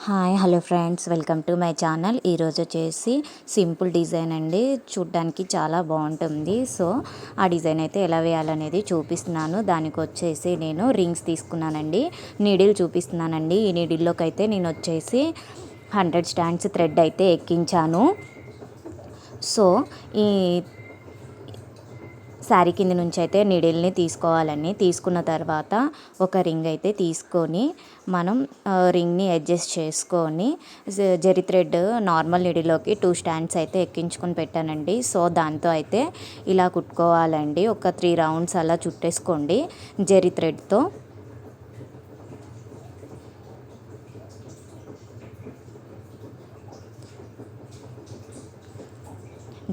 Hello friends, welcome to my channel. ఈరోజు వచ్చేసి simple design అండి. చూడ్డానికి చాలా బాగుంటుంది. సో ఆ డిజైన్ అయితే ఎలా వేయాలనేది చూపిస్తున్నాను. దానికి వచ్చేసి నేను రింగ్స్ తీసుకున్నానండి. నీడిల్ చూపిస్తున్నానండి. ఈ నీడిల్లోకి అయితే నేను వచ్చేసి 100 స్టాండ్స్ థ్రెడ్ అయితే ఎక్కించాను. సో ఈ శారీ కింద నుంచి అయితే నీడిల్ని తీసుకున్న తర్వాత ఒక రింగ్ అయితే తీసుకొని మనం రింగ్ని అడ్జస్ట్ చేసుకొని జరీ థ్రెడ్ నార్మల్ నీడిల్లోకి 2 స్టాండ్స్ అయితే ఎక్కించుకొని పెట్టానండి. సో దాంతో అయితే ఇలా కుట్టుకోవాలండి. ఒక 3 రౌండ్స్ అలా చుట్టేసుకోండి జరీ థ్రెడ్తో.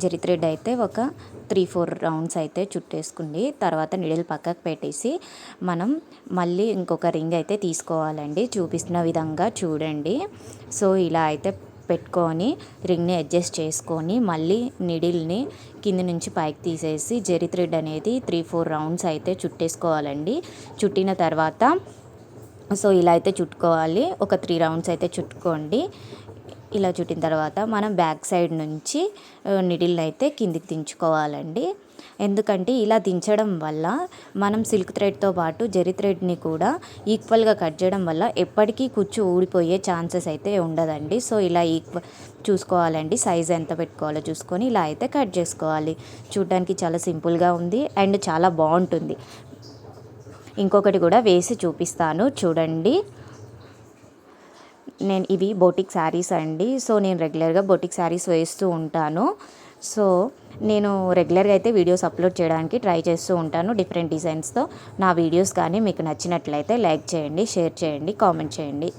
జరీ థ్రెడ్ అయితే ఒక 3-4 రౌండ్స్ అయితే చుట్టేసుకుంది. తర్వాత నీడిల్ పక్కకు పెట్టేసి మనం మళ్ళీ ఇంకొక రింగ్ అయితే తీసుకోవాలండి. చూపిస్తున్న విధంగా చూడండి. సో ఇలా అయితే పెట్టుకొని రింగ్ని అడ్జస్ట్ చేసుకొని మళ్ళీ నీడిల్ని కింద నుంచి పైకి తీసేసి జరీ థ్రెడ్ అనేది 3-4 రౌండ్స్ అయితే చుట్టేసుకోవాలండి. చుట్టిన తర్వాత సో ఇలా అయితే చుట్టుకోవాలి. ఒక 3 రౌండ్స్ అయితే చుట్టుకోండి. ఇలా చుట్టిన తర్వాత మనం బ్యాక్ సైడ్ నుంచి నీడిల్ అయితే కిందికి దించుకోవాలండి. ఎందుకంటే ఇలా దించడం వల్ల మనం సిల్క్ థ్రెడ్తో పాటు జరీ థ్రెడ్ని కూడా ఈక్వల్గా కట్ చేయడం వల్ల ఎప్పటికీ కుచ్చు ఊడిపోయే ఛాన్సెస్ అయితే ఉండదండి. సో ఇలా చూసుకోవాలండి. సైజ్ ఎంత పెట్టుకోవాలో చూసుకొని ఇలా అయితే కట్ చేసుకోవాలి. చూడడానికి చాలా సింపుల్గా ఉంది అండ్ చాలా బాగుంటుంది. ఇంకొకటి కూడా వేసి చూపిస్తాను చూడండి. ఇవి బోటిక్ శారీస్ అండి. సో నేను రెగ్యులర్గా బోటిక్ శారీస్ వేస్తూ ఉంటాను. సో నేను రెగ్యులర్గా అయితే వీడియోస్ అప్లోడ్ చేయడానికి ట్రై చేస్తూ ఉంటాను డిఫరెంట్ డిజైన్స్తో. నా వీడియోస్ కానీ మీకు నచ్చినట్లయితే లైక్ చేయండి, షేర్ చేయండి, కామెంట్ చేయండి.